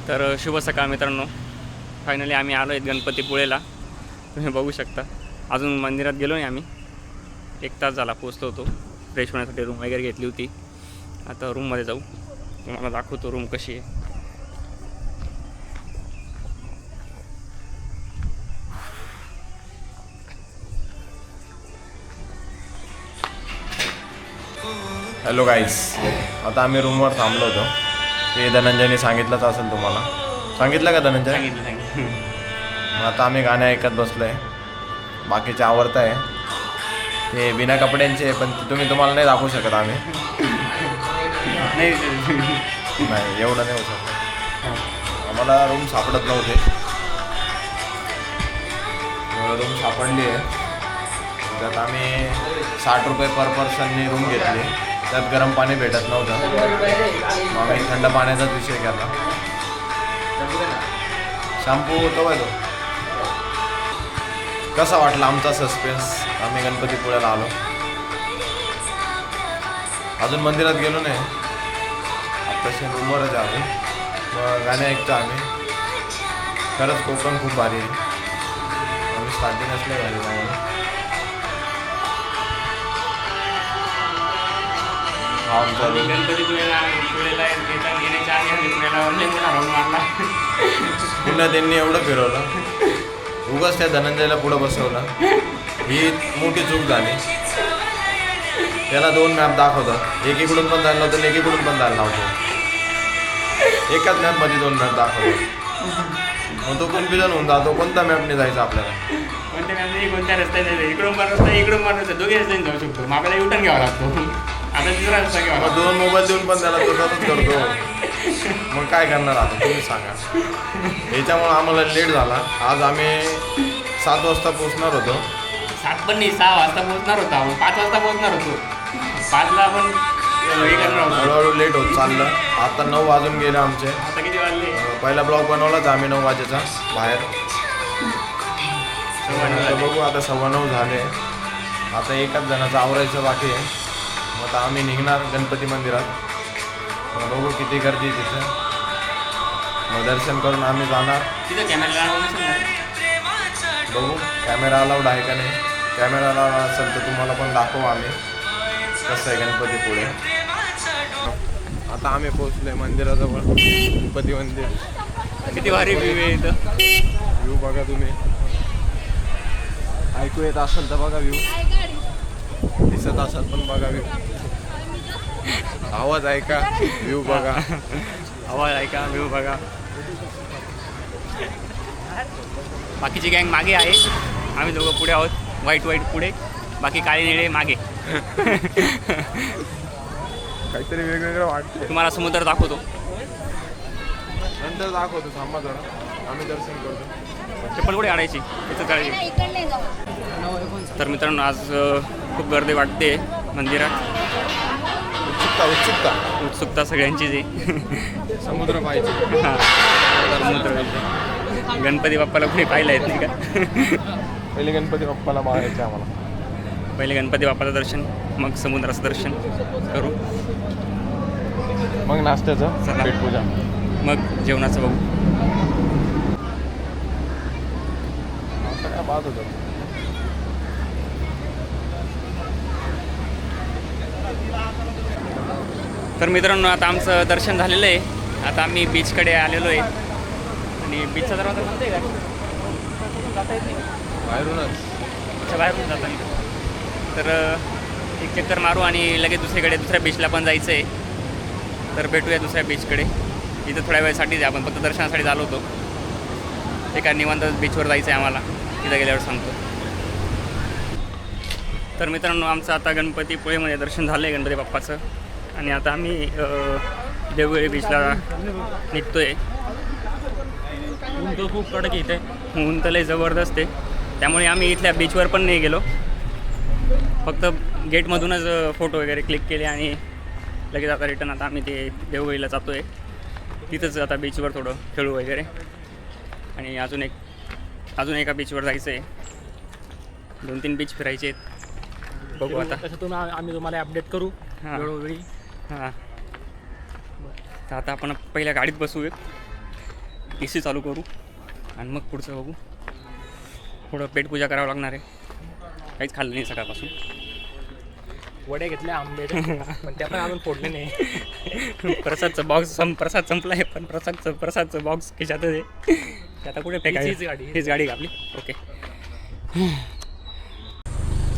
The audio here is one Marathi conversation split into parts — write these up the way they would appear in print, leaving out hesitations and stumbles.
तर शुभ सकाळ मित्रांनो, फायनली आम्ही आलो आहेत गणपतीपुळेला. तुम्ही बघू शकता, अजून मंदिरात गेलो नाही आम्ही. 1 तास झाला पोचलो होतो. फ्रेश होण्यासाठी रूम वगैरे घेतली होती. आता रूममध्ये जाऊ, तुम्हाला दाखवतो रूम कशी आहे. हॅलो गाईस, आता आम्ही रूमवर थांबलो होतो. ते धनंजयने सांगितलंच असेल तुम्हाला. सांगितलं का धनंजय? सांगितलं. मग आता आम्ही गाणे ऐकत बसलो आहे. बाकीचे आवडत आहे ते बिना कपड्यांचे, पण तुम्हाला नाही दाखवू शकत आम्ही. नाही एवढं नाही होऊ शकत. आम्हाला रूम सापडत नव्हते, रूम सापडली आहे. त्यात आम्ही 60 रुपये पर पर्सननी रूम घेतली. त्यात गरम पाणी भेटत नव्हतं, मग आम्ही थंड पाण्याचाच विषय केला. शॅम्पू होतो का तो? कसा वाटला आमचा सस्पेन्स? आम्ही गणपतीपुळ्याला आलो, अजून मंदिरात गेलो नाही. आत्ताशी रूमवरच आलो. मग गाणे ऐकतो आम्ही. खरंच कोकण खूप भारी आहे. आम्ही स्टार्टिंग असले भारी गाणे. गणपतीपुळेला येण्याच्या आधी आम्ही पुण्याला ऑनलाईन राहून मारला. पुन्हा त्यांनी एवढं फिरवलं, उगाच त्या धनंजयला पुढं बसवलं. ही मोठी चूक झाली. त्याला 2 मॅप दाखवतात, एकीकडून पण जायला लावतो, एकीकडून पण जायला लावतो. एकाच मॅपमध्ये 2 मॅप दाखवतो. मग तो कन्फ्युजन होऊन जातो, कोणत्या मॅपने जायचं आपल्याला. कोणत्या मॅपने कोणत्या रस्त्याने, इकडून पण रस्ता इकडून पण रस्ता, दोघे रस्त्याने जाऊ शकतो. मग आपल्याला युटर्न घ्यावा लागतो. आता तिसरा रस्ता घ्यावा. मग 2 मोबाईल देऊन पण त्याला तसंच करतो. मग काय करणार आता तुम्ही सांगा. याच्यामुळं आम्हाला लेट झाला. आज आम्ही 7 वाजता पोचणार होतो. 7 पण नाही, 6 वाजता पोहोचणार होता. आपण 5 वाजता पोहोचणार होतो. 5ला आपण हे करणार होतो. हळूहळू लेट होत चाललं. आता 9 वाजून गेले आमचे. आता किती वाजले? पहिला ब्लॉग बनवलाच आम्ही 9 वाजेचा बाहेर. बघू आता 9:15 झाले. आता एकाच जणाचं आवरायचं बाकी आहे. मग आता आम्ही निघणार गणपती मंदिरात. मग बघू किती गर्दी आहे तिथं. मग दर्शन करून आम्ही जाणार. तिथं कॅमेरा बघू कॅमेरा अलाउड आहे का नाही. कॅमेरा अलाउड असेल तर तुम्हाला पण दाखवू आम्ही कसं आहे गणपतीपुळे. आता आम्ही पोहोचलोय मंदिराजवळ. गणपती मंदिर किती भारी व्ह्यू आहे इथं. व्ह्यू बघा तुम्ही. ऐकू येत असेल तर बघा व्ह्यू. दिसत असेल पण बघा व्ह्यू. आवाज ऐका, व्ह्यू बघा. आवाज ऐका, व्ह्यू बघा. बाकीची गँग मागे आहे, आम्ही दोघं पुढे आहोत. व्हाईट पुढे, बाकी काळे निळे मागे. काहीतरी वेगवेगळं वाटतं. तुम्हाला समुद्र दाखवतो, नंतर दाखवतो. थांबा जरा, आम्ही दर्शन करतो. चप्पल कुठे आणायची इथं काळजी. तर मित्रांनो, आज खूप गर्दी वाटते मंदिरात. उत्सुकता सगळ्यांचीच आहे. समुद्र पाहिजे. हां, समुद्र पाहिजे. गणपती बाप्पाला कुठे पाहिलं आहेत नाही का. पहिले गणपती बाप्पाला बघायचं आम्हाला. पहिले गणपती बाप्पाचं दर्शन, मग समुद्राचं दर्शन करू, मग नाश्त्याचं पेटपूजा, मग जेवणाचं बघू. आता काय पाहत होतं. तर मित्रांनो, आता आमचं दर्शन झालेलं आहे. आता आम्ही बीचकडे आलेलो आहे. आणि बीचचा दरवाजा बंद आहे का? जाता येत नाही बाहेरूनच. अच्छा, बाहेरून जाता नाही. तर एक चक्कर मारू आणि लगेच दुसऱ्या बीचला पण जायचं आहे. तर भेटूया दुसऱ्या बीचकडे. इथं थोड्या वेळासाठीच आपण फक्त दर्शनासाठी आलो होतो. ते काय निवांत बीचवर जायचं आहे आम्हाला, तिथं गेल्यावर सांगतो. तर मित्रांनो, आमचं आता गणपतीपुळेमध्ये दर्शन झालं आहे गणपती बाप्पाचं. आणि आता आम्ही देवगडी बीचला निघतो आहे. ऊन तर खूप कडक इथे, ऊन तर लय जबरदस्त आहे. त्यामुळे आम्ही इथल्या बीचवर पण नाही गेलो. फक्त गेटमधूनच फोटो वगैरे क्लिक केले आणि लगेच आता रिटर्न आता आम्ही ते देवगडीला जातो आहे. तिथंच आता बीचवर थोडं खेळू वगैरे. आणि अजून एका बीचवर जायचं आहे. 2-3 बीच फिरायचे आहेत. बघू आता. तसं आम्ही तुम्हाला अपडेट करू वेळोवेळी. हां, तर आता आपण पहिल्या गाडीत बसू, AC चालू करू आणि मग पुढचं बघू. थोडं पेटपूजा करावं लागणार आहे, काहीच खाल्लं नाही सकाळपासून. वडे घेतले आंबे पण त्या पण अजून फोडले नाही. प्रसादचं बॉक्स प्रसाद संपला आहे, पण प्रसादचं बॉक्स खिशातच आहे. ते आता कुठे फेकायची हीच गाडी. हीच गाडी आपली. ओके.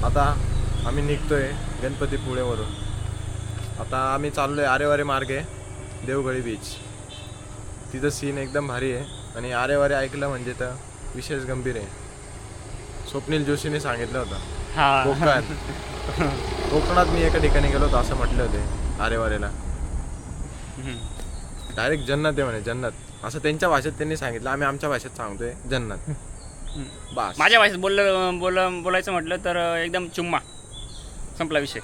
आता आम्ही निघतोय गणपतीपुळेवरून. आता आम्ही चाललोय आरेवारे मार्गे देवगडी बीच. तिथं सीन एकदम भारी आहे आणि आरेवारे ऐकलं म्हणजे तर विशेष गंभीर आहे. स्वप्नील जोशीने सांगितलं होतं हां, कोकणात मी एका ठिकाणी गेलो होतो असं म्हटले होते आरेवारेला. डायरेक्ट जन्नत आहे म्हणे, जन्नत असं त्यांच्या भाषेत त्यांनी सांगितलं. आम्ही आमच्या भाषेत सांगतोय जन्नत. बस माझ्या भाषेत बोलायचं म्हटलं तर एकदम चुम्मा, संपला विषय.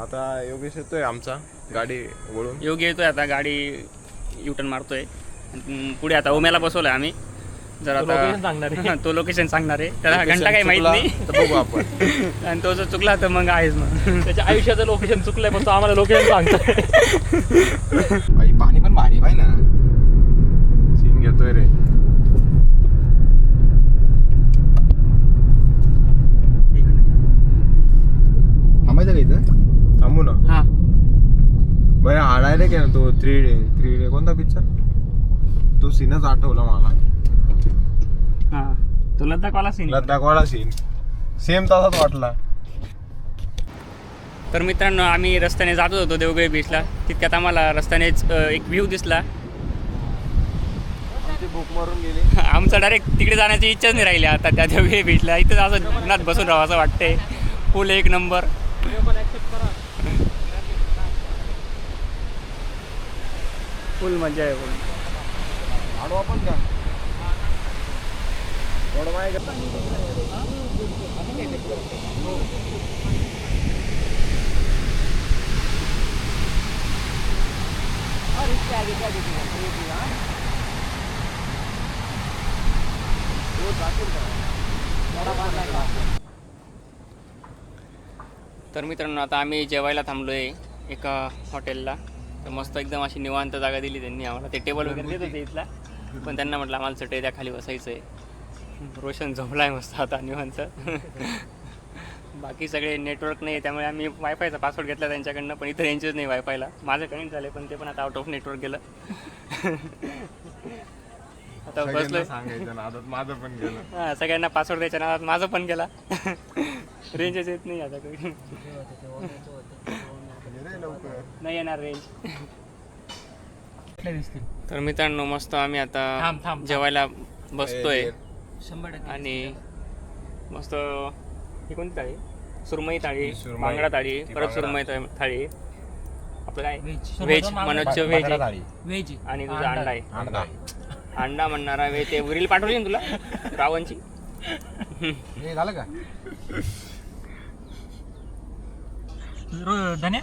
आता योगेश येतोय आमचा गाडी वळून. योगी येतोय आता, गाडी युटर्न मारतोय. पुढे आता ओम्याला बसवलं आहे आम्ही. जर तो location सांगणार आता तो लोकेशन सांगणार आहे, त्याला घंटा काही माहीत नाही. तर बघू आपण. आणि तो जर चुकला तर मग आहेच. मग त्याच्या आयुष्याचं लोकेशन चुकलंय पण तो आम्हाला लोकेशन सांगतोय. बाई पाणी पण भारी पाहि ना, सीन घेतोय रे. थांबायचं का इथं? थांबू ना. हां, बरं हा डायरेक्ट आहे ना तो 3D कोणता पिक्चर, तो सीनच आठवला मला. हां, तो लद्दाखवाला सीन. लद्दाखवाला सीन सेम तसाच वाटला. तर मित्रांनो, आम्ही रस्त्याने जातच होतो देवगडी बीचला. तितक्यात आम्हाला रस्त्यानेच एक व्ह्यू दिसला. भूक मारून गेली. आमचं डायरेक्ट तिकडे जाण्याची इच्छाच नाही राहिली आता त्या देवगडी बीचला. इथंच असं उन्हात बसून राहावं असं वाटतंय. फुल एक नंबर. फुल मजा आहे. आडवा पण का तर मित्रांनो, आता आम्ही जेवायला थांबलो आहे एका हॉटेलला. तर मस्त एकदम अशी निवांत जागा दिली त्यांनी आम्हाला. ते टेबल वगैरे देत होते इथला, पण त्यांना म्हटलं आम्हाला चटई त्या खाली बसायचं आहे. रोशन झोपला आहे मस्त आता निवांत. बाकी सगळे नेटवर्क नाही, त्यामुळे आम्ही वायफायचा पासवर्ड घेतला त्यांच्याकडनं, पण इथं रेंजच नाही वायफायला. माझं कनेक्ट झालं पण ते पण आता आउट ऑफ नेटवर्क गेलं. आता बसलो सांगायचं ना, माझं पण गेलं. हां, सगळ्यांना पासवर्ड द्यायच्या नादात माझं पण गेला. रेंजच येत नाही आता काही. नाही येणार रेंज. तर मित्रांनो, मस्त आम्ही आता जेवायला बसतोय. 100% आणि मस्त ही कोणती थाळी? सुरमई थाळी, बांगडा थाळी, परत सुरमई थाळी. आपलं काय व्हेज, मनोजचं व्हेज आहे. व्हेज आणि तुझा अंडा आहे. अंडा म्हणणारा वे ते रील पाठवली ना तुला रावणची. झालं का धन्या.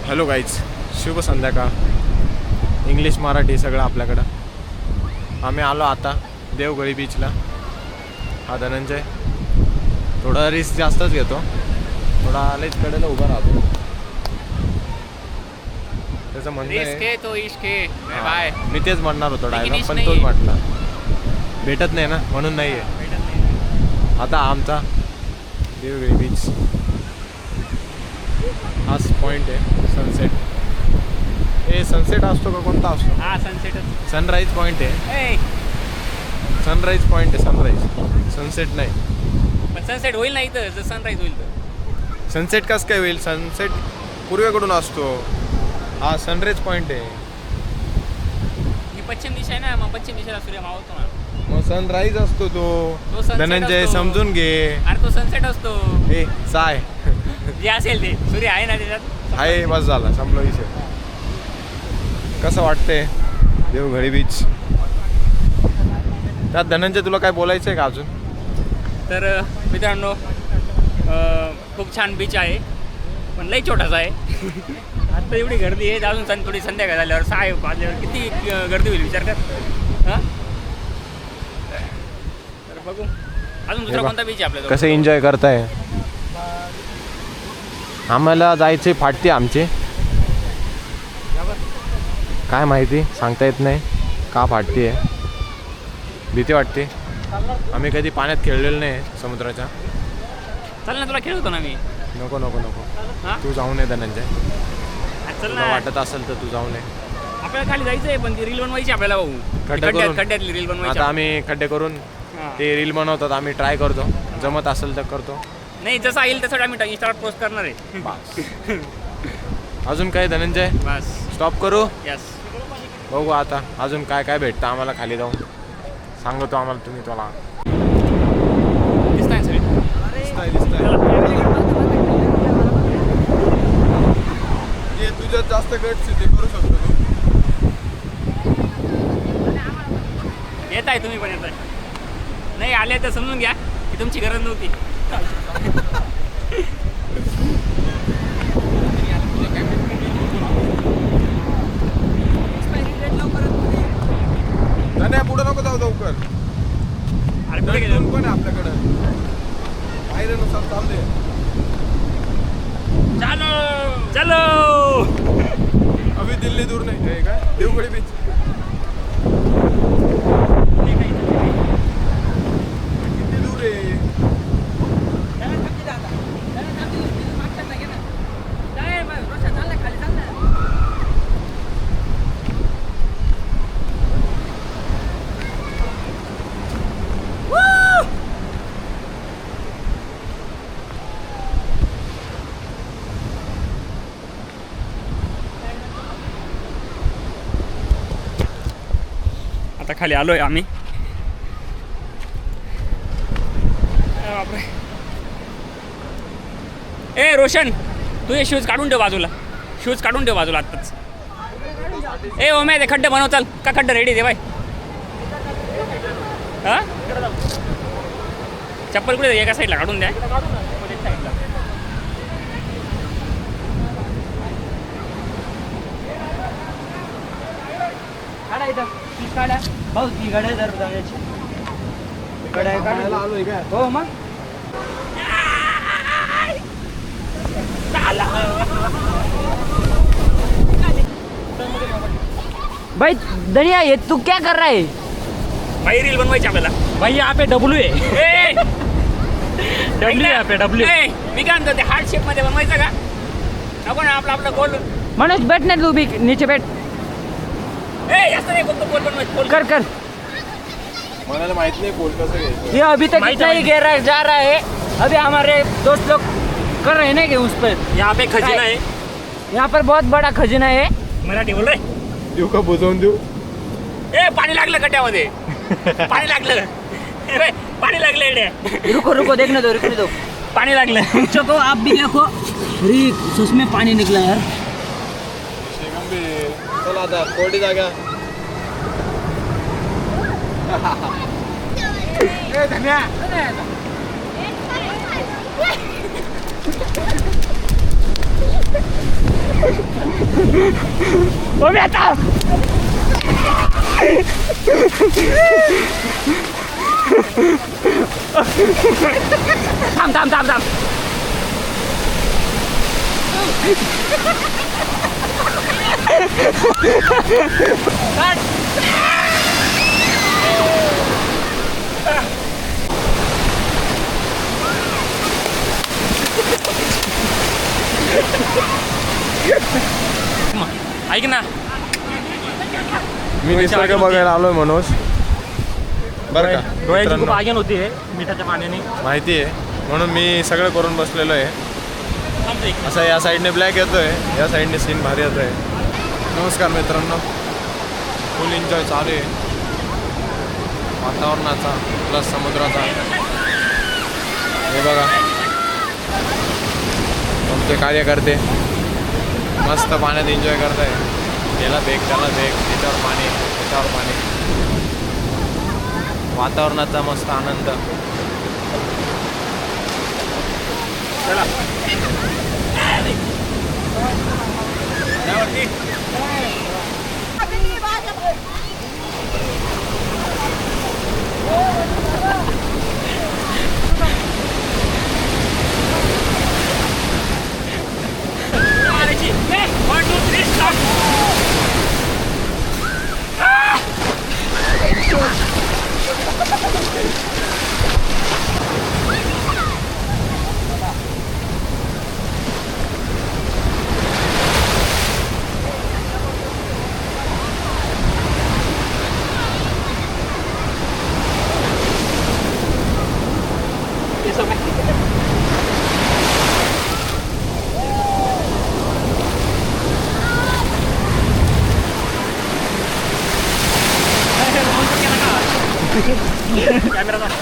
हॅलो गाईज, शुभ संध्याकाळ. इंग्लिश मराठी सगळं आपल्याकडं. आम्ही आलो आता देवगडी बीचला. हा धनंजय थोडा रिस्क जास्तच घेतो, थोडा आलेच कडेला उभा राहतो. त्याचं म्हणणं आहे तो इश्क आहे. बाय. मी तेच म्हणणार होतो डायलॉग, पण नाही तोच आहे. म्हटला. भेटत नाही ना म्हणून नाही आहे. आता आमचा देवगडी बीच हाच पॉईंट आहे. सनसेट हे सनसेट असतो का कोणता असतो? हा, सनसेटच. सनराईज पॉईंट आहे. सनराईज पॉईंट आहे. सनराईज, सनसेट नाही. पण सनसेट होईल ना इथं, जर सनराईज होईल तर. सनसेट कसं काय होईल? सनसेट पूर्वेकडून असतो. हा सनराईज पॉईंट आहे. ही पश्चिम दिशा आहे ना, मग पश्चिम दिशेला सूर्य मावळतो ना. मग सनराईज असतो तो तो. sunset धनंजय असतो. समजून घे. अरे तो सनसेट असतो. हे साय जे असेल ते सूर्य आहे ना त्याच्यात. आहे, बस झाला, संपला विषय. कसं वाटतंय देवगडी बीच? त्यात धनंजय तुला काय बोलायचं आहे का अजून? तर मित्रांनो खूप छान बीच आहे पण लई छोटासा आहे. आता एवढी गर्दी आहे अजून थोडी संध्याकाळ झाल्यावर 6 वाजल्यावर किती गर्दी होईल विचार कर. हां तर बघू अजून दुसरा कोणता बीच आहे आपल्याजवळ. कसं एन्जॉय करताय. आम्हाला जायचे फाटते आमचे, काय माहिती सांगता येत नाही का फाटते आहे. भीती वाटते. आम्ही कधी पाण्यात खेळलेलो नाही समुद्राच्या. चल ना तुला खेळवतो ना मी. नको नको नको हां तू जाऊ नये धनंजय. चल तुला ना. वाटत असेल तर तू जाऊ नये. आपल्याला खाली जायचं आहे पण ती रील बनवायची आपल्याला भाऊ. खड्डे करून. खड्ड्यातली रील बनवायची. आता आम्ही खड्डे करून हां. ते रील बनवतात. आम्ही ट्राय करतो, जमत असेल तर करतो. नाही जसं येईल तसं आम्ही इंस्टावर पोस्ट करणार आहे. बस. अजून काय धनंजय? बस स्टॉप करू? यस. बघू आता अजून काय काय भेटतं आम्हाला खाली जाऊन. सांगतो आम्हाला तुम्ही तुला. दिसताय सगळे. तुझ्यात जास्त गट ते करू शकतो. येत आहे तुम्ही पण येत आहे. नाही आले तर समजून घ्या की तुमची गरज नव्हती. नाही पुढे नको जाऊ लवकर. अरे पुढे गेलो. पण आहे आपल्याकडं पायऱ्यानुसार चालले. चलो चलो. अभि दिल्ली दूर नाही आहे काय? देवगडी बीच. किती दूर आहे? आता खाली आलोय आम्ही. बापरे. ए रोशन तू हे शूज काढून ठेव बाजूला. शूज काढून ठेव बाजूला आत्ताच. ए ओम्या ते खड्डे बनव चाल का. खड्डे रेडी दे बाय. हां चप्पल कुठे एका साईडला काढून द्या. काढा इथं काढा भाऊ ती गाड्या जर जाण्याची गाड्या काढायला आलोय काय? हो मग भाई दनिया ये तू क्या कर रहा है? भाई रील बनवायची आपल्याला. भाई यहाँ पे डब्लू है. ए डब्ल्यू यहाँ पे डब्ल्यू. ए मी काय म्हणतो ते हार्ट शेप मध्ये बनवायचं का नको ना. आपलं गोल. मनोज बैठ ना तू भी नीचे बैठ. ए जास्त नाही फक्त गोल बनवायचं. गोल कर कर. मला माहित नहीं पोल कसं घ्यायचं. ये अभी तक भाई इतना ही गिर रहा जा रहा है. अभी हमारे दोस्त लोग कर रहे हैं ना कि उस पर यहाँ पे खजिना है. यहाँ पर बहुत बड़ा खजिना है. मराठी बोल रे. देऊ का बुजवून देऊ? ए पाणी लागलं कट्यामध्ये. पाणी लागलं. ए, पाणी लागलं इकडे. रुको रुको देखने दो रुकने दो. पाणी लागलं. चलो आप भी देखो. अरे उसमें पानी निकला यार. चल आता कोरडी जागा. ए धन्या ओ बेटा. थांब थांब थांब थांब. ऐक ना मी निसर्ग बघायला आलोय मनोज. बरं का डोळ्याची खूप मित्रांनो, आगीन होती मिठाच्या पाण्याने. माहिती आहे म्हणून मी सगळं करून बसलेलो आहे. थांब एक. असं या साईडने ब्लॅक येतोय, या साईडने सीन भारी येतोय. नमस्कार मित्रांनो, फुल एन्जॉय चालू आहे वातावरणाचा प्लस समुद्राचा. हे बघा तुमचे कार्यकर्ते मस्त पाण्यात एन्जॉय करताय. याला बेग त्याला बेग, त्याच्यावर पाणी त्याच्यावर पाणी. वातावरणाचा मस्त आनंद. चला कॅमेरा थांब.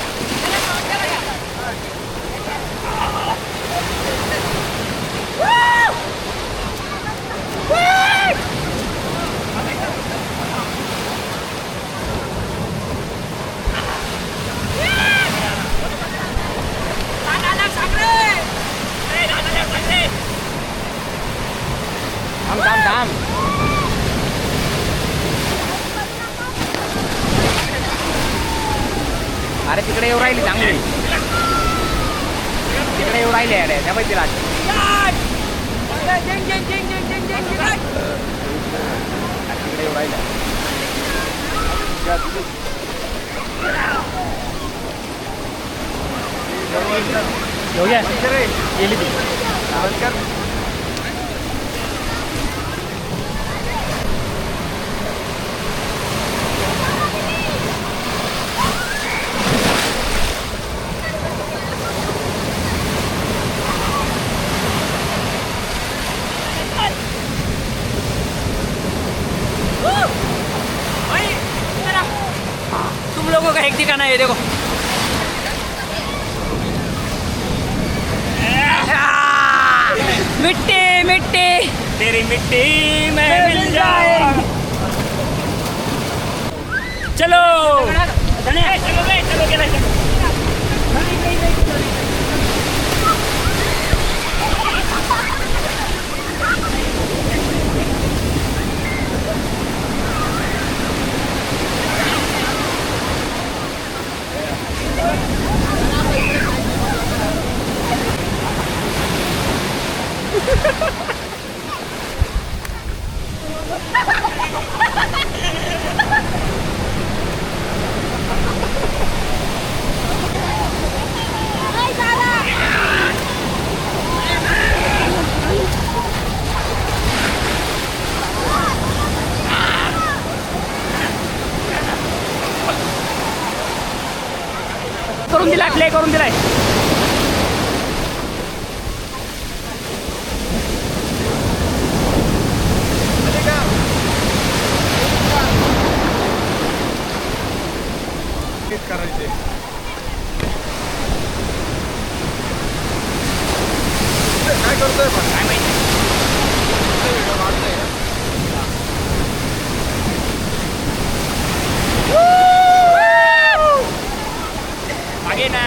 अरे तिकडे येऊ राहिली चांगली. तिकडे येऊ राहिली अरे त्या माहिती राज. तिकडे येऊ राहिल्या. गेली ती. तुम लोगों का एक ठिकाना है देखो. मिट्टी मिट्टी तेरी मिट्टी में मिल जाए. चलो चलो चलो चलो. करून दिलाय प्ले करून दिलाय. करायचे काय करतोय पण काय माहिती. मागे ना.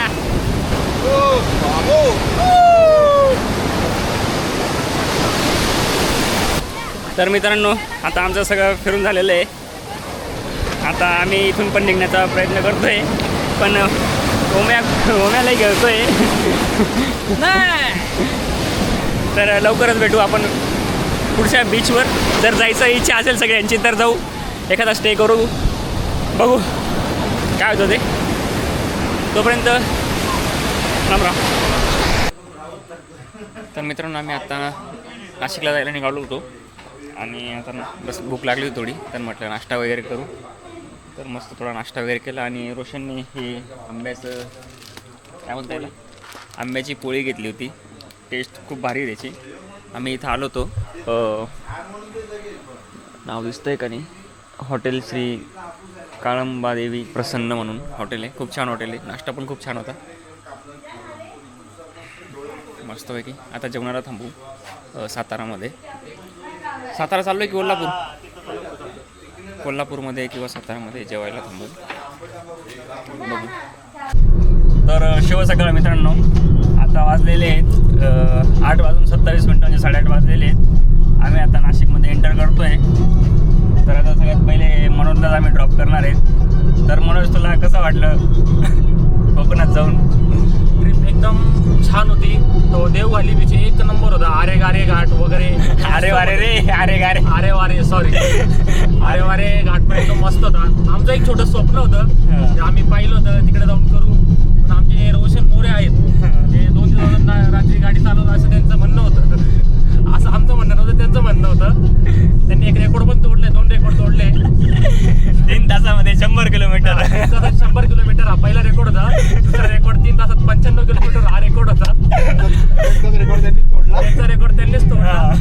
तर मित्रांनो आता आमचं सगळं फिरून झालेलं आहे. आता आम्ही इथून पण निघण्याचा प्रयत्न करतोय पण ओम्यालाही घेतोय. तर लवकरच भेटू आपण पुढच्या बीचवर. जर जायचं इच्छा असेल सगळ्यांची तर जाऊ, एखादा स्टे करू, बघू काय होतं ते. तोपर्यंत राम राम. तर मित्रांनो आम्ही आता नाशिकला जायला निघालो होतो आणि आता बस भूक लागली होती थोडी, तर म्हटलं नाश्ता वगैरे करू. तर मस्त थोडा नाश्ता वगैरे केला आणि रोशनने ही आंब्याचं काय म्हणता येईल आंब्याची पोळी घेतली होती. टेस्ट खूप भारी त्याची. आम्ही इथं आलो होतो, नाव दिसतं आहे का नाही, हॉटेल श्री काळंबादेवी प्रसन्न म्हणून हॉटेल आहे. खूप छान हॉटेल आहे. नाश्ता पण खूप छान होता मस्तपैकी. आता जेवणाला थांबू सातारामध्ये. सातारा चाललो आहे की कोल्हापूर, कोल्हापूरमध्ये किंवा सातारामध्ये जेवायला थांबू. तर शिव सकाळ मित्रांनो, आता वाजलेले आहेत 8:27 म्हणजे 8:30 वाजलेले आहेत. आम्ही आता नाशिकमध्ये एंटर करतोय. तर आता सगळ्यात पहिले मनोजलाच आम्ही ड्रॉप करणार आहेत. तर मनोज, तुला कसं वाटलं कोकणात जाऊन? ट्रिप एकदम छान होती. तो देववाली बीच एक नंबर होता. आरे गारे घाट वगैरे, अरे वारे रे, अरे गारे, आरे वारे घाट पण एकदम मस्त होता. आमचं एक छोटं स्वप्न होतं, ते आम्ही पाहिलं होतं तिकडे जाऊन करू. पण आमचे रोशन मोरे आहेत, ते 2 दिवस रात्री गाडी चालवत असं त्यांचं म्हणणं होतं. असं आमचं म्हणणं नव्हतं, त्यांचं म्हणणं होतं. त्यांनी एक रेकॉर्ड पण तोडले, 2 रेकॉर्ड तोडले. 3 तासामध्ये 100 किलोमीटर. 100 किलोमीटर हा पहिला रेकॉर्ड होता. दुसरा रेकॉर्ड 3 तासात 95 किलोमीटर हा रेकॉर्ड होता. त्यांचा रेकॉर्ड त्यांनीच तोडला.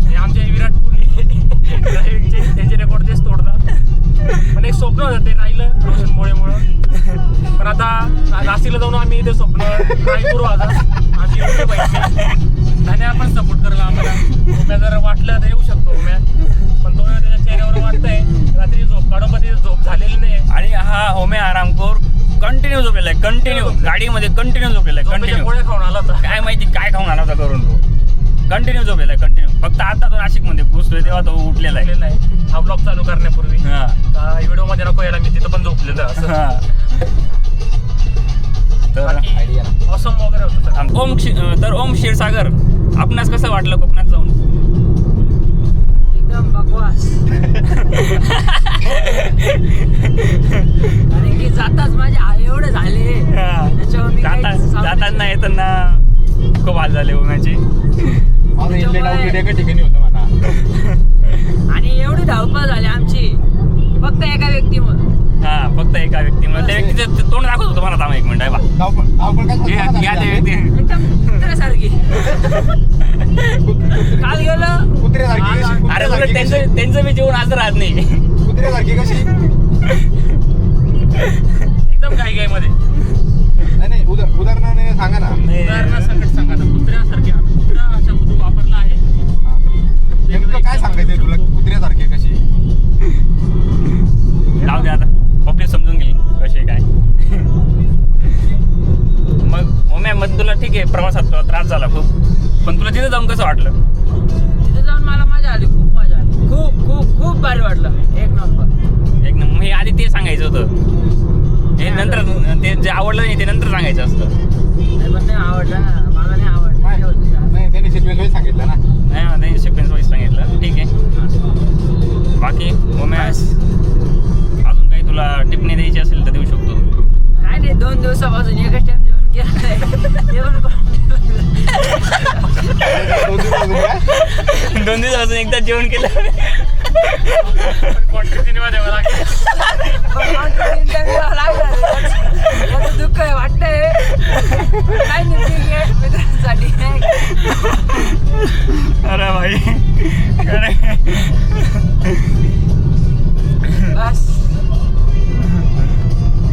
हे आमचे विराट कोहली ड्रायव्हिंगचे त्यांचे रेकॉर्ड तेच तोडतात. पण एक स्वप्न होतं, ते राहिलं रोशन मोळेमुळं. पण आता नाशिकला जाऊन आम्ही इथे स्वप्न ट्राय करू. आता आम्ही एवढे पाहिजे त्याने आपण सपोर्ट करला आम्हाला. उम्या जर वाटलं तर येऊ शकतो उम्या, पण तो त्याच्या चेहऱ्यावर वाटतंय. रात्री झोप काढून पण झोप झालेली नाही. आणि हा होमे आरामखोर कंटिन्यू झोपलेला आहे, कंटिन्यू गाडीमध्ये कंटिन्यू झोपलेला आहे, कंटिन्यू. पोळे खाऊन आला होता. काय माहिती काय खाऊन आला होता करून तो. कंटिन्यू झोपलेला आहे, कंटिन्यू. फक्त आता तो नाशिकमध्ये घुसतोय तेव्हा तो उठलेला आहे. झोपलेला आहे. हा ब्लॉग चालू करण्यापूर्वी हा. का व्हिडिओ मध्ये नको यायला, मी तिथं पण झोपलेलं असं. हा. तर ऑसम वगैरे होतं. तर ओम क्षीरसागर, आपणास कसं वाटलं कोकणात जाऊन? एकदम बकवास. कारण की जाताच माझे हाल एवढे झाले. त्याच्यावर मी काही सांगू शकत जाताना येताना खूप हाल झाले ओम्याचे. ठिकाणी होतं मला. आणि एवढी धावपळ झाली आमची फक्त एका व्यक्तीमुळे. हा, फक्त एका व्यक्तीमुळे. त्या व्यक्तीचं तोंड दाखवत होतं मला. थांबा एक मिनिट आहे बा. या त्या व्यक्ती एकदम कुत्र्यासारखी. काल गेलो अरे उलट त्यांचं मी जेवण असं राहत नाही. कुत्र्यासारखी कशी? एकदम काही मध्ये नाही उदाहरणाने सांगा ना. उदाहरणासकट सांगा ना. कुत्र्यासारखी. आता कुत्रा हा शब्द वापरला आहे. नेमकं काय सांगायचंय तुला? कुत्र्यासारखी कशी? जाऊ दे आता, पब्लिक समजून घेईल कसे काय. मग ओम्यामध्ये तुला ठीक आहे, प्रवासात तुला त्रास झाला खूप, पण तुला तिथे जाऊन कसं वाटलं? तिथे जाऊन मला मजा आली, खूप मजा आली. खूप खूप खूप भारी वाटलं. एक नंबर. हे आधी ते सांगायचं होतं. हे नंतर ते जे आवडलं नाही ते नंतर सांगायचं असतं. नाही पण नाही आवडलं ना, मला नाही आवडलं. नाही त्यांनी सिक्वेन्स वाईज सांगितलं ना. नाही त्यांनी सिक्वेन्स वाईज सांगितलं, ठीक आहे. बाकी ओम्यास अजून काही तुला टिप्पणी द्यायची असेल तर देऊ शकतो. काय नाही, 2 दिवसापासून एकच टाइम जेवण केलं. जेवण दोन दिवसापासून एकदा जेवण केलं. दुःख आहे वाटतंय. काय नाही, ठीक आहे मित्रांसाठी. अरे भाई बस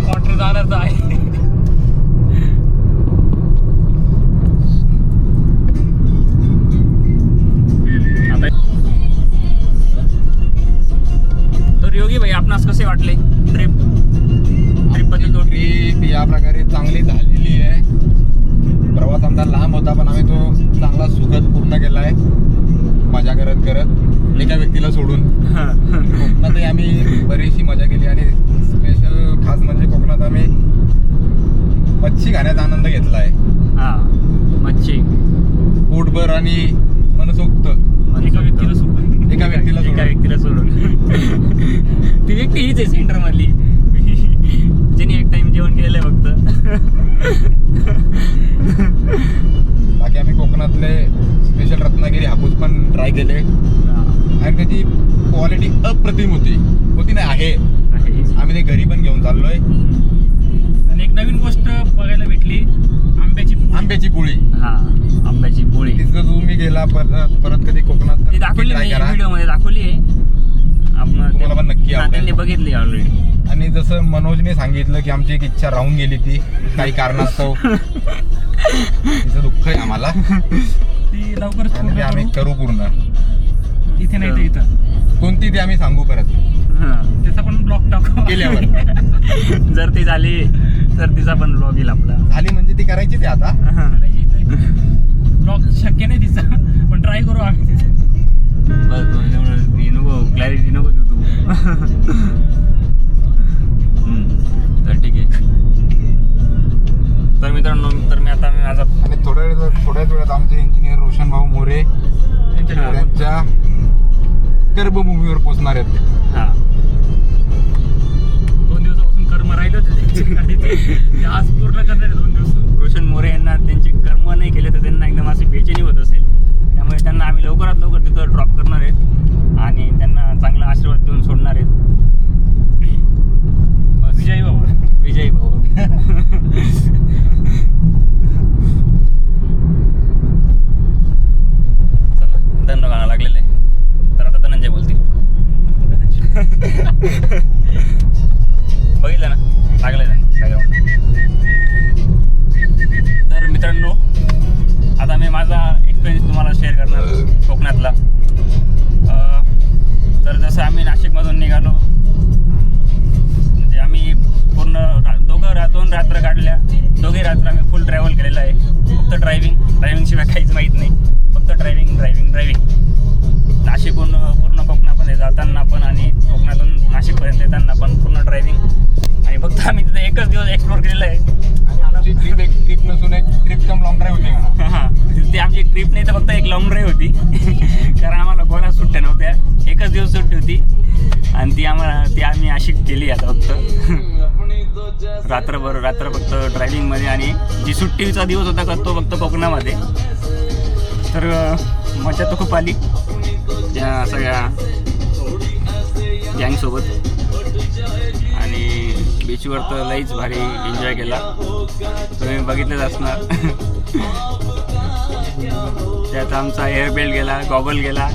क्वार्टर जाणारच आहे. तर योगी भाई, आपणास कसे वाटले ट्रिप या प्रकारे चांगली झालेली आहे. प्रवास आमचा लांब होता, पण आम्ही तो चांगला सुखद पूर्ण केला आहे. मजा करत करत एका व्यक्तीला सोडून. कोकणातही आम्ही बरीचशी मजा केली. आणि स्पेशल खास म्हणजे कोकणात आम्ही मच्छी खाण्याचा आनंद घेतला आहे. हा, मच्छी पोटभर आणि मनसोक्त. एका व्यक्तीला सोडून. एका व्यक्तीला सोडून. ती व्यक्ती हीच आहे सेंटर मधली, ज्याने एक टाइम जेवण केलेलं आहे फक्त. बाकी आम्ही कोकणातले स्पेशल रत्नागिरी हापूस पण ट्राय केले. आणि त्याची क्वालिटी अप्रतिम होती नाही आहे. आम्ही ते घरी पण घेऊन चाललोय. आणि एक नवीन गोष्ट बघायला भेटली, आंब्याची पोळी. हा, आंब्याची पोळी. तिथं तुम्ही गेला परत कधी कोकणात ती दाखवली मी व्हिडिओ मध्ये दाखवली आहे. तुम्हाला पण नक्की आवडेल. त्यांनी बघितली ऑलरेडी. आणि जसं मनोजने सांगितलं की आमची एक इच्छा राहून गेली, ती काही कारणास्तव. तिचं दुःख आहे आम्हाला. ती लवकरच आणि ते आम्ही करू पूर्ण. इथे नाही तर इथं कोणती ती आम्ही सांगू परत त्याचा पण ब्लॉक टाकू केल्यावर. जर ती झाली तर तिचा पण ब्लॉग येईल आपला. झाली म्हणजे ती करायची ते आता. ब्लॉग शक्य नाही तिचा, पण ट्राय करू आम्ही तिचा. बस नको क्लॅरिटी नको देऊ तू. तर ठीक आहे. तर मित्रांनो तर मी आता माझा आणि थोड्याच वेळात आमचे इंजिनियर रोशन भाऊ मोरे त्यांच्या कर्मभूमीवर पोहोचणार आहेत ते. हां 2 दिवसापासून कर्म राहिलं होते त्यांच्या गाडीचे. ते आज पूर्ण करणार आहे 2 दिवस. रोशन मोरे यांना त्यांचे कर्म नाही केले तर त्यांना एकदम अशी बेचैनी होत असेल. त्यामुळे त्यांना आम्ही लवकरात लवकर तिथं ड्रॉप करणार आहेत आणि त्यांना चांगला आशीर्वाद देऊन सोडणार आहेत. विजयी भाऊ. विजयी भाऊ. चला धन्य गाणं लागलेलं आहे तर आता धनंजय बोलतील. बघितलं ना लागलं बॅकग्राऊंड. तर मित्रांनो आता मी माझा एक्सपिरियन्स तुम्हाला शेअर करणार कोकणातला. तर जसं आम्ही नाशिकमधून निघालो म्हणजे आम्ही पूर्ण 2 रात्र काढल्या. 2 रात्र आम्ही फुल ट्रॅव्हल केलेलं आहे. फक्त ड्रायव्हिंगशिवाय काहीच माहीत नाही. फक्त ड्रायव्हिंग नाशिकहून पूर्ण कोकणामध्ये जाताना पण आणि कोकणातून नाशिकपर्यंत येताना पण पूर्ण ड्रायव्हिंग. आणि फक्त आम्ही तिथे एकच दिवस एक्सप्लोर केलेलं आहे. आणि आमची ट्रिप एक ट्रिप नसून एक ट्रिप कम लॉंग ड्राईव्ह होती म्हणा. हां ती आमची ट्रिप नाही तर फक्त एक लॉंग ड्राईव्ह होती. कारण आम्हाला कोणाच सुट्ट्या नव्हत्या. एकच दिवस सुट्टी होती आणि ती आम्ही अशी केली आता फक्त रात्र फक्त ड्रायव्हिंगमध्ये. आणि जी सुट्टीचा दिवस होता का तो फक्त कोकणामध्ये. तर मजा तर खूप आली त्या सगळ्या गँगसोबत आणि बीचवर तर लईच भारी एन्जॉय केला. तुम्ही बघितलंच असणार. त्यात आमचा हेअर बेल्ट गेला, गॉगल गेला,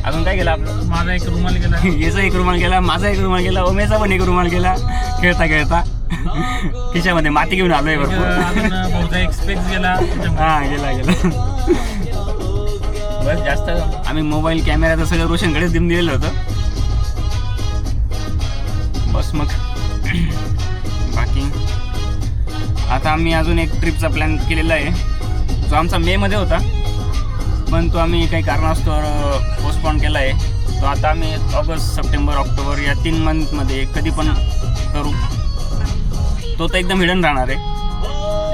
अजून काय गेला आपलं. माझा एक रुमाल गेला. याचा एक रुमाल गेला, माझा एक रुमाल गेला, ओमेचा पण एक रुमाल गेला. खेळता खिशामध्ये माती घेऊन आलोय भरपूर. अजून भाऊचा एक स्पेक्स गेला. हां गेला. बस जास्त आम्ही मोबाईल कॅमेराचं सगळं रोशनकडेच देऊन दिलेलं होतं. बस मग बाकी आता आम्ही अजून एक ट्रिपचा प्लॅन केलेला आहे जो आमचा मेमध्ये होता पण तो आम्ही काही कारणास्तव पोस्टपोन केला आहे. तो आता आम्ही ऑगस्ट, सप्टेंबर, ऑक्टोबर या 3 मंथमध्ये कधी पण करू. तो तर एकदम हिडन राहणार आहे.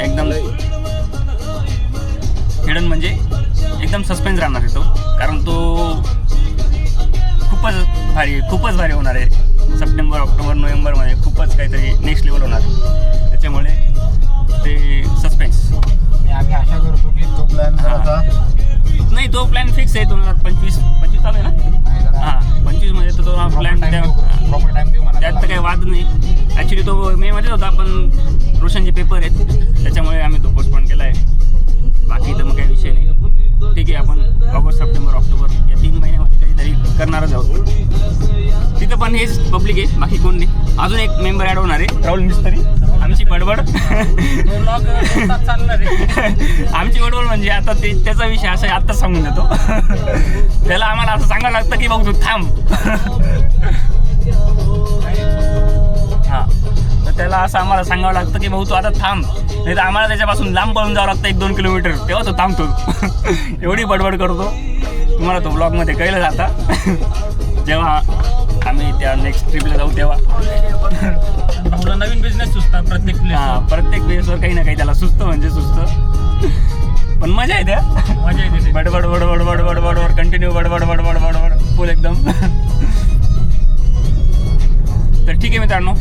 एकदम हिडन म्हणजे एकदम सस्पेन्स राहणार आहे तो. कारण तो खूपच भारी होणार आहे. सप्टेंबर, ऑक्टोबर, नोव्हेंबरमध्ये खूपच काहीतरी नेक्स्ट लेवल होणार आहे. त्याच्यामुळे ते सस्पेन्स. आम्ही आशा करतो की तो प्लॅन नाही तो प्लॅन फिक्स आहे. 2025 चालू आहे ना. हां 25मध्ये तर तो प्लॅन प्रॉपर टाइम देऊ म्हणा. त्यात तर काही वाद नाही. ॲक्च्युली तो मेमध्येच होता पण रोशनचे पेपर आहेत त्याच्यामुळे आम्ही तो पोस्टपोन केला आहे. बाकी तर मग काही विषय नाही. ठीक आहे आपण ऑगस्ट, सप्टेंबर, ऑक्टोबर या 3 महिन्यामध्ये काहीतरी करणारच आहोत. तिथं पण हेच पब्लिक आहे बाकी कोण नाही. अजून एक मेंबर ॲड होणार आहे राहुल मिस्त्री. आमची बडबड ब्लॉग चालणार आहे. आमची बडबड म्हणजे आता त्याचा विषय असा आत्ताच सांगून देतो. त्याला आम्हाला असं सांगावं लागतं की भाऊ तू थांब. हां तर त्याला असं आम्हाला सांगावं लागतं की भाऊ तू आता थांब. नाही तर आम्हाला त्याच्यापासून लांब पळून जावं लागतं 1-2 किलोमीटर. तेव्हा तो थांबतो. एवढी बडबड करतो. तुम्हाला तो ब्लॉगमध्ये कळलं जाता जेव्हा आम्ही त्या नेक्स्ट ट्रिपला जाऊ तेव्हा. भाऊला नवीन बिझनेस सुचता प्रत्येक हां प्रत्येक प्लेसवर काही ना काही त्याला सुचतं म्हणजे सुचतं. पण मजा येते. मजा येते. बडबड कंटिन्यू बडबड फुल एकदम. तर ठीक आहे मित्रांनो